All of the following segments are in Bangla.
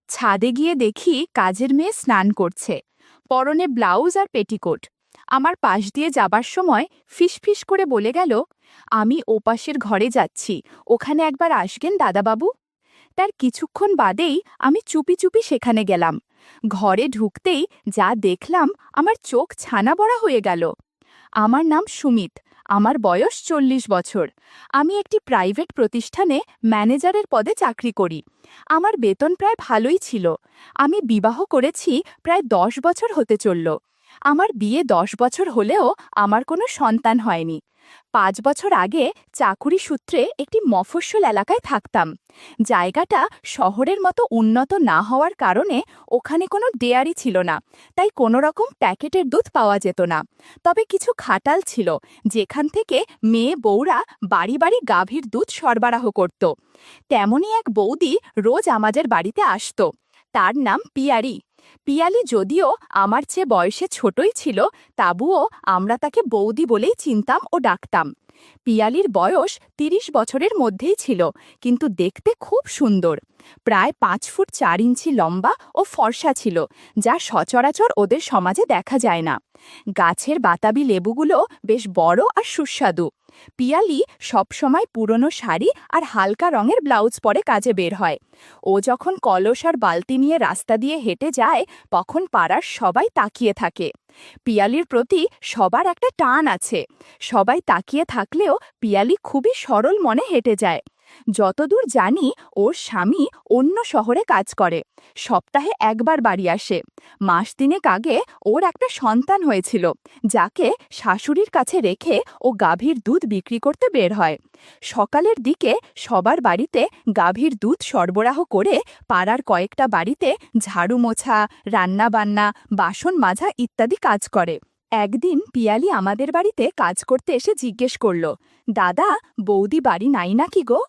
ছাদে গিয়ে দেখি কাজের মেয়ে স্নান করছে, পরনে ব্লাউজ আর পেটিকোট। আমার পাশ দিয়ে যাবার সময় ফিসফিস করে বলে গেল, আমি ওপাশের ঘরে যাচ্ছি, ওখানে একবার আসবেন দাদাবাবু। তার কিছুক্ষণ বাদেই আমি চুপি চুপি সেখানে গেলাম। ঘরে ঢুকতেই যা দেখলাম, আমার চোখ ছানা বড়া হয়ে গেল। আমার নাম সুমিত, আমার বয়স 40 বছর। আমি একটি প্রাইভেট প্রতিষ্ঠানে ম্যানেজারের পদে চাকরি করি। আমার বেতন প্রায় ভালোই ছিল। আমি বিবাহ করেছি, প্রায় 10 বছর হতে চলল। আমার বিয়ে 10 বছর হলেও আমার কোনো সন্তান হয়নি। 5 বছর আগে চাকুরি সূত্রে একটি মফস্বল এলাকায় থাকতাম। জায়গাটা শহরের মতো উন্নত না হওয়ার কারণে ওখানে কোনো ডেয়ারি ছিল না, তাই কোনো রকম প্যাকেটের দুধ পাওয়া যেত না। তবে কিছু খাটাল ছিল, যেখান থেকে মেয়ে বউরা বাড়ি বাড়ি গাভীর দুধ সরবরাহ করত। তেমনই এক বৌদি রোজ আমাদের বাড়িতে আসত। তার নাম পিয়ারি। পিয়ালি যদিও আমার চেয়ে বয়সে ছোটই ছিল, তাবুও আমরা তাকে বৌদি বলেই চিনতাম ও ডাকতাম। পিয়ালির বয়স 30 বছরের মধ্যেই ছিল, কিন্তু দেখতে খুব সুন্দর। প্রায় 5 ফুট 4 ইঞ্চি লম্বা ও ফর্সা ছিল, যা সচরাচর ওদের সমাজে দেখা যায় না। গাছের বাতাবি লেবুগুলো বেশ বড় আর সুস্বাদু। পিয়ালি সবসময় পুরনো শাড়ি আর হালকা রঙের ব্লাউজ পরে কাজে বের হয়। ও যখন কলস আর বালতি নিয়ে রাস্তা দিয়ে হেঁটে যায়, তখন পাড়ার সবাই তাকিয়ে থাকে। পিয়ালির প্রতি সবার একটা টান আছে। সবাই তাকিয়ে থাকলেও পিয়ালি খুবই সরল মনে হেঁটে যায়। যতদূর জানি, ওর স্বামী অন্য শহরে কাজ করে, সপ্তাহে একবার বাড়ি আসে। মাস তিনেক আগে ওর একটা সন্তান হয়েছিল, যাকে শাশুড়ির কাছে রেখে ও গাভীর দুধ বিক্রি করতে বের হয়। সকালের দিকে সবার বাড়িতে গাভীর দুধ সরবরাহ করে পাড়ার কয়েকটা বাড়িতে ঝাড়ু মোছা, রান্নাবান্না, বাসন মাজা ইত্যাদি কাজ করে। একদিন পিয়ালি আমাদের বাড়িতে কাজ করতে এসে জিজ্ঞেস করল, দাদা, বৌদি বাড়ি নাই নাকি গো?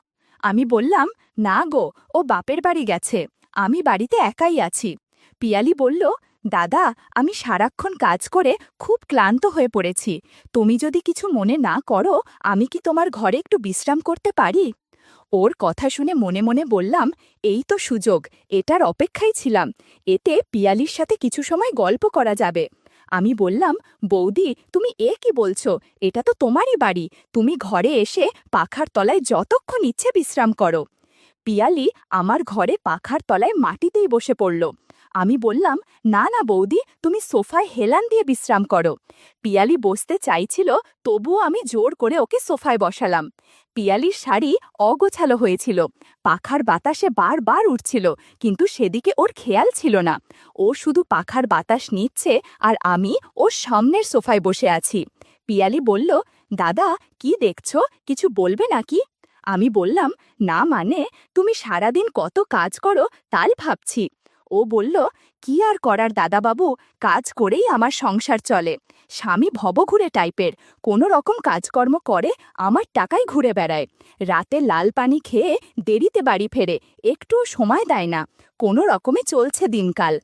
আমি বললাম, না গো, ও বাপের বাড়ি গেছে, আমি বাড়িতে একাই আছি। পিয়ালি বলল, দাদা, আমি সারাক্ষণ কাজ করে খুব ক্লান্ত হয়ে পড়েছি। তুমি যদি কিছু মনে না করো, আমি কি তোমার ঘরে একটু বিশ্রাম করতে পারি? ওর কথা শুনে মনে মনে বললাম, এই তো সুযোগ, এটার অপেক্ষায় ছিলাম। এতে পিয়ালির সাথে কিছু সময় গল্প করা যাবে। আমি বললাম, বৌদি, তুমি কি বলছো? এটা তো তোমারই বাড়ি, তুমি ঘরে এসে পাখার তলায় যতক্ষণ ইচ্ছে বিশ্রাম করো। পিয়ালি আমার ঘরে পাখার তলায় মাটিতেই বসে পড়ল। আমি বললাম, না না বৌদি, তুমি সোফায় হেলান দিয়ে বিশ্রাম করো। পিয়ালি বসতে চাইছিল, তবুও আমি জোর করে ওকে সোফায় বসালাম। পিয়ালির শাড়ি অগোছালো হয়েছিল, পাখার বাতাসে বারবার উঠছিল, কিন্তু সেদিকে ওর খেয়াল ছিল না। ও শুধু পাখার বাতাস নিচ্ছে, আর আমি ওর সামনের সোফায় বসে আছি। পিয়ালি বলল, দাদা, কি দেখছো, কিছু বলবে নাকি? আমি বললাম, না মানে, তুমি সারাদিন কত কাজ করো তাই ভাবছি। ও বলল, কি আর করার দাদাবাবু, কাজ করেই আমার সংসার চলে। স্বামী ভবঘুরে টাইপের, কোনো রকম কাজকর্ম করে আমার টাকায় ঘুরে বেড়ায়। রাতে লাল পানি খেয়ে দেরিতে বাড়ি ফেরে, একটুও সময় দেয় না। কোনো রকমে চলছে দিনকাল।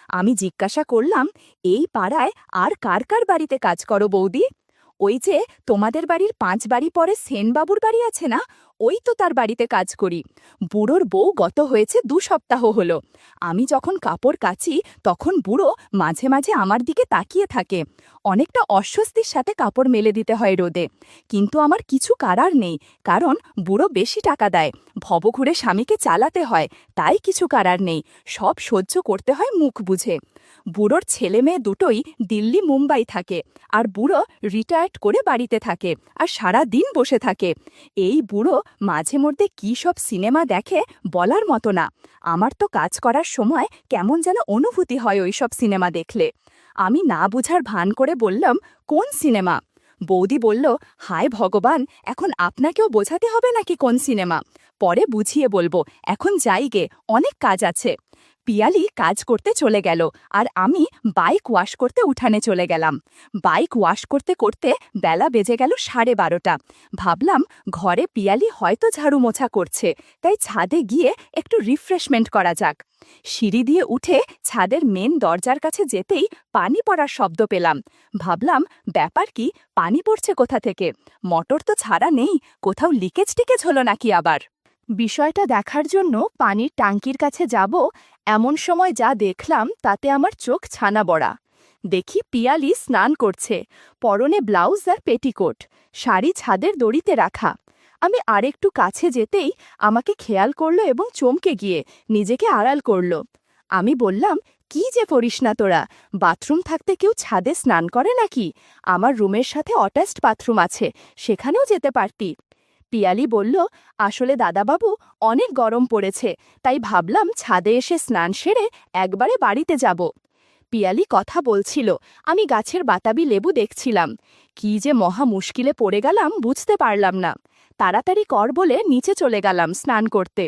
আমি জিজ্ঞাসা করলাম, এই পাড়ায় আর কার কার বাড়িতে কাজ করো বৌদি? ওই যে তোমাদের বাড়ির 5 বাড়ি পরে সেনবাবুর বাড়ি আছে না, ওই তো তার বাড়িতে কাজ করি। বুড়োর বউ গত হয়েছে 2 সপ্তাহ হলো। আমি যখন কাপড় কাচি, তখন বুড়ো মাঝে মাঝে আমার দিকে তাকিয়ে থাকে। অনেকটা অস্বস্তির সাথে কাপড় মেলে দিতে হয় রোদে, কিন্তু আমার কিছু করার নেই, কারণ বুড়ো বেশি টাকা দেয়, ভবঘুরে স্বামীকে চালাতে হয়, তাই কিছু করার নেই, সব সহ্য করতে হয় মুখ বুঝে। বুড়োর ছেলে মেয়ে দুটোই দিল্লি মুম্বাই থাকে, আর বুড়ো রিটায়ার্ড করে বাড়িতে থাকে আর সারা দিন বসে থাকে। এই বুড়ো মাঝে মধ্যে কী সব সিনেমা দেখে বলার মতো না। আমার তো কাজ করার সময় কেমন যেন অনুভূতি হয় ওই সব সিনেমা দেখলে। আমি না বুঝার ভান করে বললাম, কোন সিনেমা? বৌদি বলল, হায় ভগবান, এখন আপনাকেও বোঝাতে হবে নাকি কোন সিনেমা? পরে বুঝিয়ে বলবো, এখন যাই গে, অনেক কাজ আছে। পিয়ালি কাজ করতে চলে গেল, আর আমি বাইক ওয়াশ করতে উঠানে চলে গেলাম। বাইক ওয়াশ করতে করতে বেলা বেজে গেল 12:30। ভাবলাম, ঘরে পিয়ালি হয়তো ঝাড়ু মোছা করছে, তাই ছাদে গিয়ে একটু রিফ্রেশমেন্ট করা যাক। সিঁড়ি দিয়ে উঠে ছাদের মেন দরজার কাছে যেতেই পানি পড়ার শব্দ পেলাম। ভাবলাম, ব্যাপার কি, পানি পড়ছে কোথা থেকে? মোটর তো ছাড়া নেই, কোথাও লিকেজ টিকেজ হলো নাকি আবার? বিষয়টা দেখার জন্য পানির ট্যাঙ্কির কাছে যাব, এমন সময় যা দেখলাম তাতে আমার চোখ ছানা বড়া। দেখি পিয়ালি স্নান করছে, পরনে ব্লাউজ আর পেটিকোট, শাড়ি ছাদের দড়িতে রাখা। আমি আরেকটু কাছে যেতেই আমাকে খেয়াল করলো এবং চমকে গিয়ে নিজেকে আড়াল করলো। আমি বললাম, কি যে করিস না তোরা, বাথরুম থাকতে কেউ ছাদে স্নান করে নাকি? আমার রুমের সাথে অ্যাটাচড বাথরুম আছে, সেখানেও যেতে পারতি। পিয়ালি বলল, আসলে দাদাবাবু, অনেক গরম পড়েছে, তাই ভাবলাম ছাদে এসে স্নান সেরে একবারে বাড়িতে যাব। পিয়ালি কথা বলছিল, আমি গাছের বাতাবি লেবু দেখছিলাম। কি যে মহা মুশকিলে পড়ে গেলাম বুঝতে পারলাম না। তাড়াতাড়ি কর বলে নিচে চলে গেলাম স্নান করতে।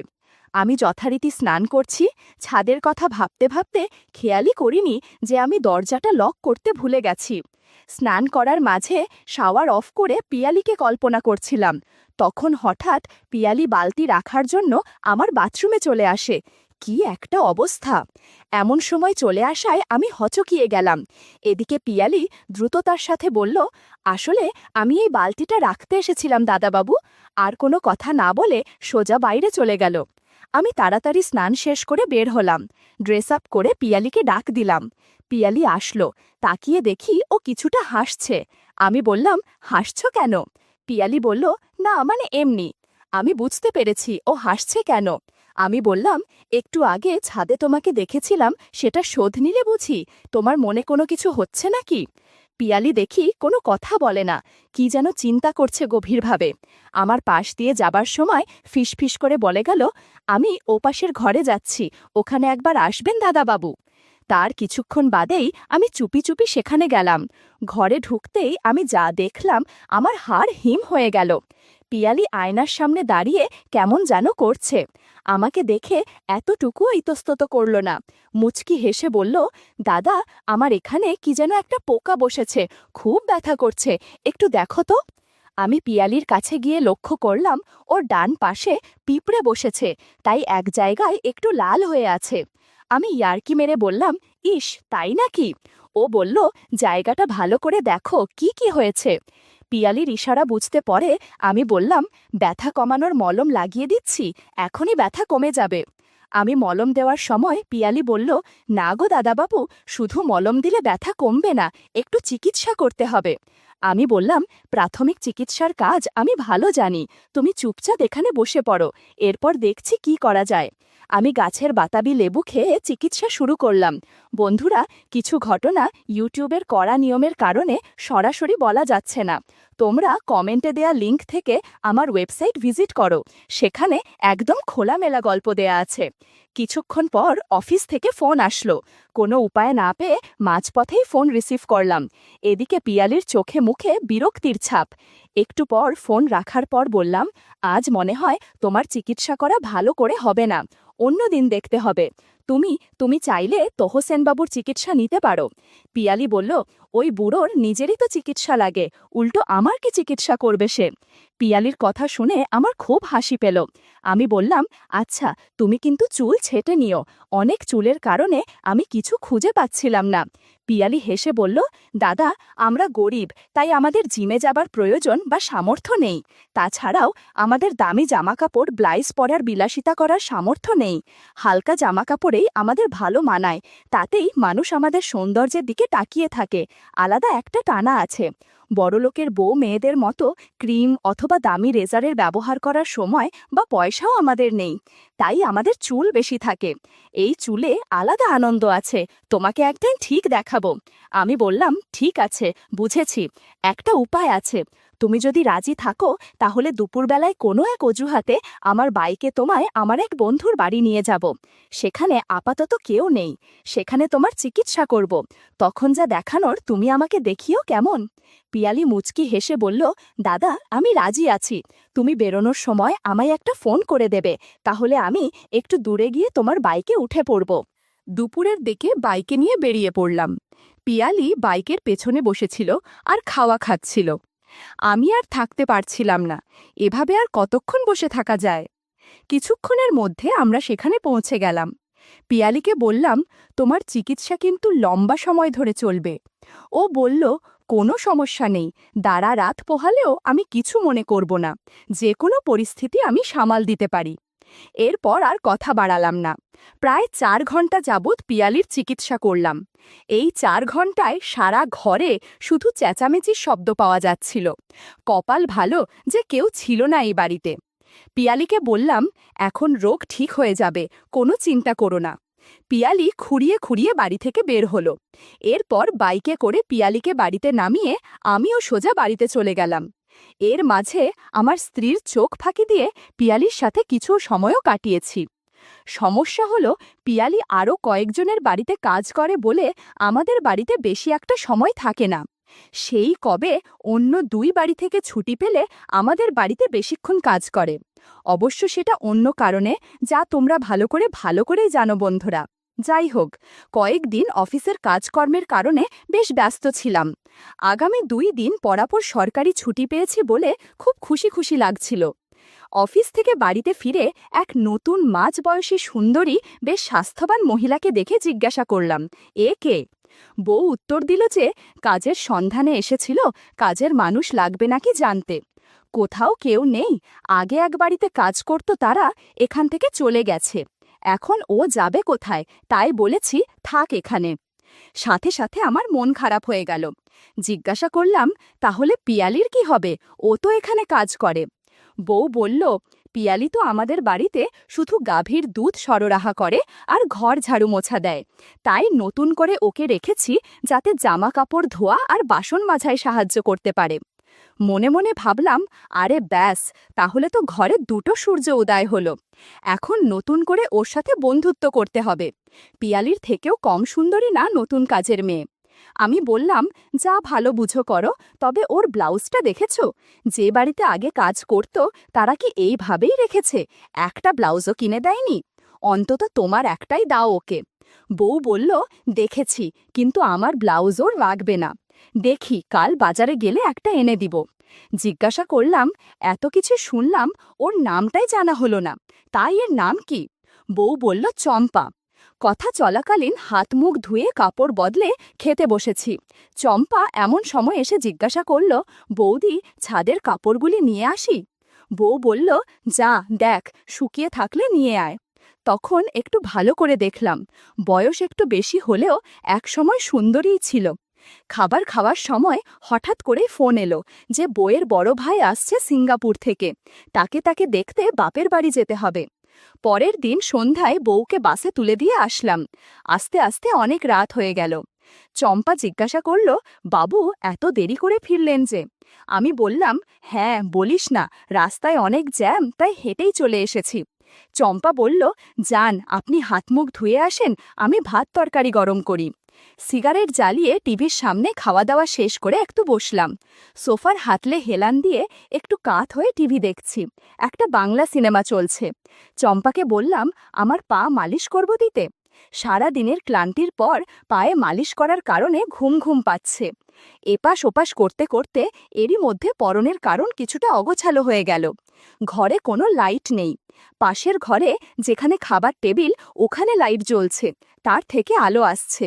আমি যথারীতি স্নান করছি, ছাদের কথা ভাবতে ভাবতে খেয়ালই করিনি যে আমি দরজাটা লক করতে ভুলে গেছি। স্নান করার মাঝে শাওয়ার অফ করে পিয়ালিকে কল্পনা করছিলাম। তখন হঠাৎ পিয়ালি বালতি রাখার জন্য আমার বাথরুমে চলে আসে। কি একটা অবস্থা! এমন সময় চলে আসায় আমি হচকিয়ে গেলাম। এদিকে পিয়ালি দ্রুততার সাথে বলল, আসলে আমি এই বালতিটা রাখতে এসেছিলাম দাদাবাবু। আর কোনো কথা না বলে সোজা বাইরে চলে গেল। আমি তাড়াতাড়ি স্নান শেষ করে বের হলাম। ড্রেস আপ করে পিয়ালিকে ডাক দিলাম। পিয়ালি আসলো। তাকিয়ে দেখি ও কিছুটা হাসছে। আমি বললাম, হাসছ কেন? পিয়ালি বলল, না মানে এমনি। আমি বুঝতে পেরেছি ও হাসছে কেন। আমি বললাম, একটু আগে ছাদে তোমাকে দেখেছিলাম, সেটা শোধ নিলে বুঝি? তোমার মনে কোনো কিছু হচ্ছে নাকি? পিয়ালি দেখি কোনো কথা বলে না, কি যেন চিন্তা করছে গভীরভাবে। আমার পাশ দিয়ে যাবার সময় ফিসফিস করে বলে গেল, আমি ওপাশের ঘরে যাচ্ছি, ওখানে একবার আসবেন দাদাবাবু। তার কিছুক্ষণ বাদেই আমি চুপি চুপি সেখানে গেলাম। ঘরে ঢুকতেই আমি যা দেখলাম, আমার হাড় হিম হয়ে গেল। পিয়ালি আয়নার সামনে দাঁড়িয়ে কেমন যেন করছে। আমাকে দেখে এতটুকুও ইতস্তত করল না। মুচকি হেসে বলল, দাদা, আমার এখানে কি যেন একটা পোকা বসেছে, খুব ব্যথা করছে, একটু দেখো তো। আমি পিয়ালির কাছে গিয়ে লক্ষ্য করলাম ওর ডান পাশে পিঁপড়ে বসেছে, তাই এক জায়গায় একটু লাল হয়ে আছে। আমি ইয়ার্কি মেরে বললাম, ইস, তাই নাকি? ও বলল, জায়গাটা ভালো করে দেখো কি কি হয়েছে। পিয়ালির ইশারা বুঝতে পরে আমি বললাম, ব্যথা কমানোর মলম লাগিয়ে দিচ্ছি, এখনই ব্যথা কমে যাবে। আমি মলম দেওয়ার সময় পিয়ালি বলল, না গো দাদাবাবু, শুধু মলম দিলে ব্যথা কমবে না, একটু চিকিৎসা করতে হবে। আমি বললাম, প্রাথমিক চিকিৎসার কাজ আমি ভালো জানি, তুমি চুপচাপ এখানে বসে পড়ো, এরপর দেখছি কি করা যায়। আমি গাছের বাতাবি লেবু খেয়ে চিকিৎসা শুরু করলাম। বন্ধুরা, কিছু ঘটনা ইউটিউবের কড়া নিয়মের কারণে সরাসরি বলা যাচ্ছে না। তোমরা কমেন্টে দেয়া লিংক থেকে আমার ওয়েবসাইট ভিজিট করো, সেখানে একদম খোলামেলা গল্প দেয়া আছে। কিছুক্ষণ পর অফিস থেকে ফোন আসলো। কোনো উপায় না পেয়ে মাঝপথেই ফোন রিসিভ করলাম। এদিকে পিয়ালির চোখে মুখে বিরক্তির ছাপ। একটু পর ফোন রাখার পর বললাম, আজ মনে হয় তোমার চিকিৎসা করা ভালো করে হবে না, অন্য দিন দেখতে হবে। তুমি তুমি চাইলে তোহসেনবাবুর চিকিৎসা নিতে পারো। পিয়ালি বলল, ওই বুড়োর নিজেরই তো চিকিৎসা লাগে, উল্টো আমার কি চিকিৎসা করবে সে? পিয়ালির কথা শুনে আমার খুব হাসি পেল। আমি বললাম, আচ্ছা, তুমি কিন্তু চুল ছেটে নিও, অনেক চুলের কারণে আমি কিছু খুঁজে পাচ্ছিলাম না। পিয়ালি হেসে বলল, দাদা, আমরা গরিব, তাই আমাদের জিমে যাবার প্রয়োজন বা সামর্থ্য নেই। তাছাড়াও আমাদের দামি জামাকাপড় ব্লাউজ পরার বিলাসিতা করার সামর্থ্য নেই। হালকা জামাকাপড়েই আমাদের ভালো মানায়, তাতেই মানুষ আমাদের সৌন্দর্যের দিকে তাকিয়ে থাকে, আলাদা একটা টানা আছে। বড়লোকের বউ মেয়েদের মতো ক্রিম অথবা দামি রেজারের ব্যবহার করার সময় বা পয়সাও আমাদের নেই, তাই আমাদের চুল বেশি থাকে। এই চুলে আলাদা আনন্দ আছে, তোমাকে একদিন ঠিক দেখাবো। আমি বললাম, ঠিক আছে, বুঝেছি। একটা উপায় আছে, তুমি যদি রাজি থাকো তাহলে দুপুরবেলায় কোনো এক অজুহাতে আমার বাইকে তোমায় আমার এক বন্ধুর বাড়ি নিয়ে যাব। সেখানে আপাতত কেউ নেই, সেখানে তোমার চিকিৎসা করব। তখন যা দেখানোর তুমি আমাকে দেখিও কেমন? পিয়ালি মুচকি হেসে বলল, দাদা, আমি রাজি আছি। তুমি বেরোনোর সময় আমায় একটা ফোন করে দেবে, তাহলে আমি একটু দূরে গিয়ে তোমার বাইকে উঠে পড়ব। দুপুরের দিকে বাইকে নিয়ে বেরিয়ে পড়লাম। পিয়ালি বাইকের পেছনে বসেছিল আর খাওয়া খাচ্ছিল। আমি আর থাকতে পারছিলাম না, এভাবে আর কতক্ষণ বসে থাকা যায়? কিছুক্ষণের মধ্যে আমরা সেখানে পৌঁছে গেলাম। পিয়ালিকে বললাম, তোমার চিকিৎসা কিন্তু লম্বা সময় ধরে চলবে। ও বলল, কোনো সমস্যা নেই, দাঁড়া রাত পোহালেও আমি কিছু মনে করব না, যে কোনো পরিস্থিতি আমি সামাল দিতে পারি। এরপর আর কথা বাড়ালাম না। প্রায় 4 ঘন্টা যাবৎ পিয়ালির চিকিৎসা করলাম। এই 4 ঘন্টায় সারা ঘরে শুধু চেঁচামেচির শব্দ পাওয়া যাচ্ছিল। কপাল ভালো যে কেউ ছিল না এই বাড়িতে। পিয়ালিকে বললাম, এখন রোগ ঠিক হয়ে যাবে, কোনো চিন্তা করো না। পিয়ালি খুঁড়িয়ে খুঁড়িয়ে বাড়ি থেকে বের হলো। এরপর বাইকে করে পিয়ালিকে বাড়িতে নামিয়ে আমিও সোজা বাড়িতে চলে গেলাম। এর মাঝে আমার স্ত্রীর চোখ ফাঁকি দিয়ে পিয়ালির সাথে কিছু সময়ও কাটিয়েছি। সমস্যা হলো, পিয়ালি আরও কয়েকজনের বাড়িতে কাজ করে বলে আমাদের বাড়িতে বেশি একটা সময় থাকে না। সেই কবে অন্য 2 বাড়ি থেকে ছুটি পেলে আমাদের বাড়িতে বেশিক্ষণ কাজ করে। অবশ্য সেটা অন্য কারণে, যা তোমরা ভালো করেই জানো বন্ধুরা। যাই হোক, কয়েকদিন অফিসের কাজকর্মের কারণে বেশ ব্যস্ত ছিলাম। আগামী 2 দিন পরাপর সরকারি ছুটি পেয়েছি বলে খুব খুশি খুশি লাগছিল। অফিস থেকে বাড়িতে ফিরে এক নতুন মাঝবয়সী সুন্দরী বেশ স্বাস্থ্যবান মহিলাকে দেখে জিজ্ঞাসা করলাম, এ কে? বউ উত্তর দিল যে কাজের সন্ধানে এসেছিল, কাজের মানুষ লাগবে নাকি জানতে। কোথাও কেউ নেই, আগে এক বাড়িতে কাজ করত, তারা এখান থেকে চলে গেছে। এখন ও যাবে কোথায়, তাই বলেছি থাক এখানে। সাথে সাথে আমার মন খারাপ হয়ে গেল। জিজ্ঞাসা করলাম, তাহলে পিয়ালির কি হবে? ও তো এখানে কাজ করে। বউ বলল, পিয়ালি তো আমাদের বাড়িতে শুধু গাভীর দুধ সরবরাহ করে আর ঘর ঝাড়ু মোছা দেয়। তাই নতুন করে ওকে রেখেছি যাতে জামা কাপড় ধোয়া আর বাসন মাজায় সাহায্য করতে পারে। মনে মনে ভাবলাম, আরে ব্যাস, তাহলে তো ঘরে 2টো সূর্য উদয় হলো। এখন নতুন করে ওর সাথে বন্ধুত্ব করতে হবে। পিয়ালির থেকেও কম সুন্দরী না নতুন কাজের মেয়ে। আমি বললাম, যা ভালো বুঝো করো, তবে ওর ব্লাউজটা দেখেছো? যে বাড়িতে আগে কাজ করত তারা কি এইভাবেই রেখেছে? একটা ব্লাউজও কিনে দেয়নি। অন্তত তোমার একটাই দাও ওকে। বউ বলল, দেখেছি, কিন্তু আমার ব্লাউজও লাগবে না। দেখি কাল বাজারে গেলে একটা এনে দিব। জিজ্ঞাসা করলাম, এত কিছু শুনলাম, ওর নামটাই জানা হলো না, তাই এর নাম কি? বউ বলল, চম্পা। কথা চলাকালীন হাত মুখ ধুয়ে কাপড় বদলে খেতে বসেছি। চম্পা এমন সময় এসে জিজ্ঞাসা করল, বৌদি, ছাদের কাপড়গুলি নিয়ে আসি? বউ বলল, যা দেখ, শুকিয়ে থাকলে নিয়ে আয়। তখন একটু ভালো করে দেখলাম, বয়স একটু বেশি হলেও একসময় সুন্দরীই ছিল। খাবার খাওয়ার সময় হঠাৎ করে ফোন এলো যে বউয়ের বড় ভাই আসছে সিঙ্গাপুর থেকে, তাকে দেখতে বাপের বাড়ি যেতে হবে। পরের দিন সন্ধ্যায় বউকে বাসে তুলে দিয়ে আসলাম। আস্তে আস্তে অনেক রাত হয়ে গেল। চম্পা জিজ্ঞাসা করল, বাবু এত দেরি করে ফিরলেন যে? আমি বললাম, হ্যাঁ বলিস না, রাস্তায় অনেক জ্যাম, তাই হেঁটেই চলে এসেছি। চম্পা বলল, যান, আপনি হাত মুখ ধুয়ে আসেন, আমি ভাত তরকারি গরম করি। সিগারেট জ্বালিয়ে টিভির সামনে খাওয়া দাওয়া শেষ করে একটু বসলাম। সোফার হাতলে হেলান দিয়ে একটু কাত হয়ে টিভি দেখছি। একটা বাংলা সিনেমা চলছে। চম্পাকে বললাম, আমার পা মালিশ করব দিতে? সারা দিনের ক্লান্তির পর পায়ে মালিশ করার কারণে ঘুম ঘুম পাচ্ছে। এপাশ ওপাশ করতে করতে এরই মধ্যে পরনের কারণ কিছুটা অগোছালো হয়ে গেল। ঘরে কোনো লাইট নেই। পাশের ঘরে যেখানে খাবার টেবিল, ওখানে লাইট জ্বলছে, তার থেকে আলো আসছে।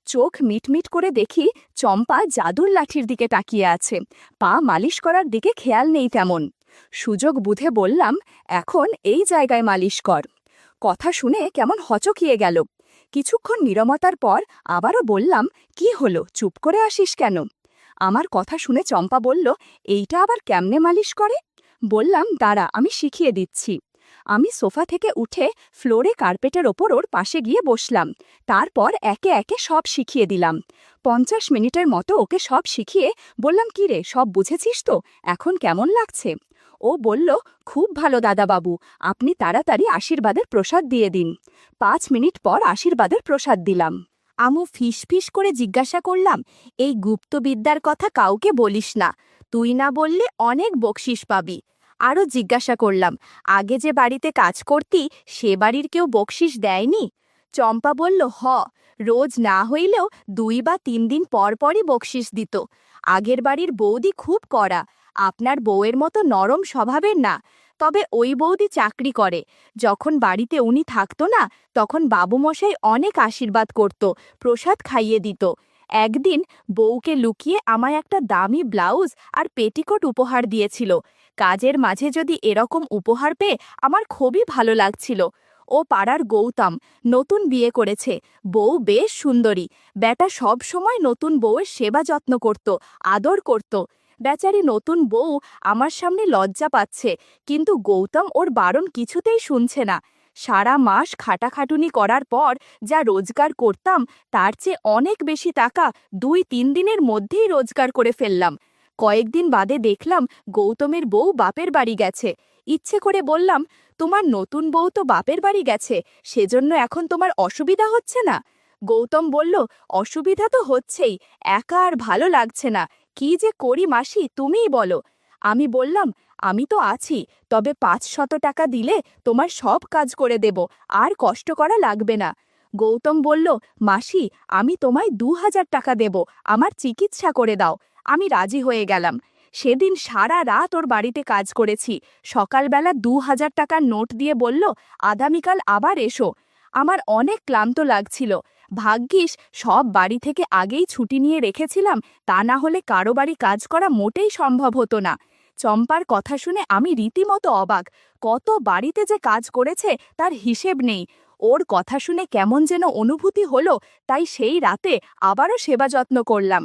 চোখ মিটমিট করে দেখি চম্পা জাদুর লাঠির দিকে তাকিয়ে আছে, পা মালিশ করার দিকে খেয়াল নেই তেমন। সুযোগ বুঝে বললাম, এখন এই জায়গায় মালিশ কর। কথা শুনে কেমন হচকিয়ে গেল। কিছুক্ষণ নীরবতার পর আবারও বললাম, কি হলো, চুপ করে আসিস কেন? আমার কথা শুনে চম্পা বলল, এইটা আবার কেমনে মালিশ করে? বললাম, দাঁড়া, আমি শিখিয়ে দিচ্ছি। আমি সোফা থেকে উঠে ফ্লোরে কার্পেটের ওপর ওর পাশে গিয়ে বসলাম। তারপর একে একে সব শিখিয়ে দিলাম। 50 মিনিটের মতো ওকে সব শিখিয়ে বললাম, কি রে, সব বুঝেছিস তো? এখন কেমন লাগছে? ও বলল, খুব ভালো দাদাবাবু, আপনি তাড়াতাড়ি আশীর্বাদের প্রসাদ দিয়ে দিন। 5 মিনিট পর আশীর্বাদের প্রসাদ দিলাম। আমু ফিস করে জিজ্ঞাসা করলাম, এই গুপ্তবিদ্যার কথা কাউকে বলিস না, তুই না বললে অনেক বকশিস পাবি। আরও জিজ্ঞাসা করলাম, আগে যে বাড়িতে কাজ করতি সে বাড়ির কেউ বকশিস দেয়নি? চম্পা বলল, রোজ না হইলেও 2 বা 3 দিন পর পরই বকশিস দিত। আগের বাড়ির বৌদি খুব কড়া, আপনার বউয়ের মতো নরম স্বভাবের না। তবে ওই বৌদি চাকরি করে, যখন বাড়িতে উনি থাকতো না তখন বাবুমশাই অনেক আশীর্বাদ করত, প্রসাদ খাইয়ে দিত। একদিন বউকে লুকিয়ে আমায় একটা দামি ব্লাউজ আর পেটিকোট উপহার দিয়েছিল। কাজের মাঝে যদি এরকম উপহার পেয়ে আমার খুবই ভালো লাগছিল। ও পাড়ার গৌতম, নতুন বিয়ে করেছে, বউ বেশ সুন্দরী। বেটা সব সময় নতুন বউয়ের সেবা যত্ন করত, আদর করত। বেচারি নতুন বউ আমার সামনে লজ্জা পাচ্ছে, কিন্তু গৌতম ওর বারণ কিছুতেই শুনছে না। সারা মাস খাটাখাটুনি করার পর যা রোজগার করতাম তার চেয়ে অনেক বেশি টাকা 2-3 দিনের মধ্যেই রোজগার করে ফেললাম। কয়েকদিন বাদে দেখলাম গৌতমের বউ বাপের বাড়ি গেছে। ইচ্ছে করে বললাম, তোমার নতুন বউ তো বাপের বাড়ি গেছে, সেজন্য এখন তোমার অসুবিধা হচ্ছে না? গৌতম বলল, অসুবিধা তো হচ্ছেই, একা আর ভালো লাগছে না। কি যে করি মাসি, তুমিই বলো। আমি বললাম, আমি তো আছি, তবে 500 টাকা দিলে তোমার সব কাজ করে দেব, আর কষ্ট করা লাগবে না। গৌতম বলল, মাসি, আমি তোমায় 2000 টাকা দেব, আমার চিকিৎসা করে দাও। আমি রাজি হয়ে গেলাম। সেদিন সারা রাত ওর বাড়িতে কাজ করেছি। সকালবেলা 2000 টাকার নোট দিয়ে বলল, আগামীকাল আবার এসো। আমার অনেক ক্লান্ত লাগছিল। ভাগ্যিস সব বাড়ি থেকে আগেই ছুটি নিয়ে রেখেছিলাম, তা না হলে কারো বাড়ি কাজ করা মোটেই সম্ভব হতো না। চম্পার কথা শুনে আমি রীতিমতো অবাক। কত বাড়িতে যে কাজ করেছে তার হিসেব নেই। ওর কথা শুনে কেমন যেন অনুভূতি হলো, তাই সেই রাতে আবারও সেবা যত্ন করলাম।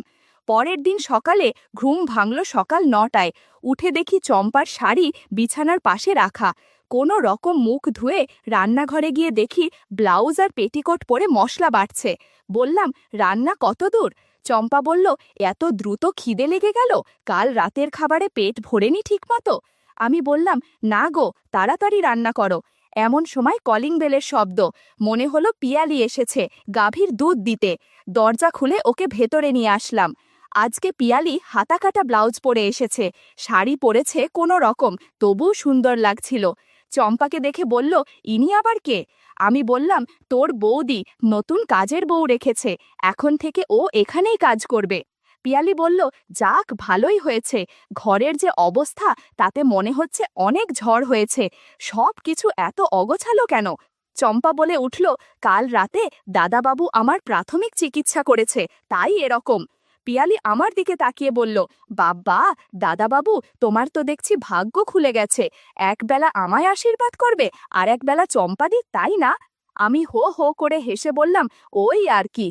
পরের দিন সকালে ঘুম ভাঙল সকাল 9টায়। উঠে দেখি চম্পার শাড়ি বিছানার পাশে রাখা। কোনো রকম মুখ ধুয়ে রান্নাঘরে গিয়ে দেখি ব্লাউজ আর পেটিকোট পরে মশলা বাটছে। বললাম, রান্না কত দূর? চম্পা বলল, এত দ্রুত খিদে লেগে গেল, কাল রাতের খাবারে পেট ভরেনি ঠিকমতো। আমি বললাম, না গো, তাড়াতাড়ি রান্না করো। এমন সময় কলিং বেলের শব্দ। মনে হলো পিয়ালি এসেছে গাভীর দুধ দিতে। দরজা খুলে ওকে ভেতরে নিয়ে আসলাম। আজকে পিয়ালি হাতাকাটা ব্লাউজ পরে এসেছে, শাড়ি পরেছে কোনো রকম, তবুও সুন্দর লাগছিল। চম্পাকে দেখে বলল, ইনি আবার কে? আমি বললাম, তোর বৌদি নতুন কাজের বউ রেখেছে, এখন থেকে ও এখানেই কাজ করবে। পিয়ালি বলল, যাক, ভালোই হয়েছে। ঘরের যে অবস্থা, তাতে মনে হচ্ছে অনেক ঝড় হয়েছে। সব কিছু এত অগোছালো কেন? চম্পা বলে উঠল, কাল রাতে দাদাবাবু আমার প্রাথমিক চিকিৎসা করেছে, তাই এরকম। পিয়ালি আমার দিকে তাকিয়ে বলল, বাবা, দাদাবাবু, তোমার তো দেখছি ভাগ্য খুলে গেছে। একবেলা আমায় আশীর্বাদ করবে, আর একবেলা চম্পাদি, তাই না? আমি হো হো করে হেসে বললাম, ওই আর কি।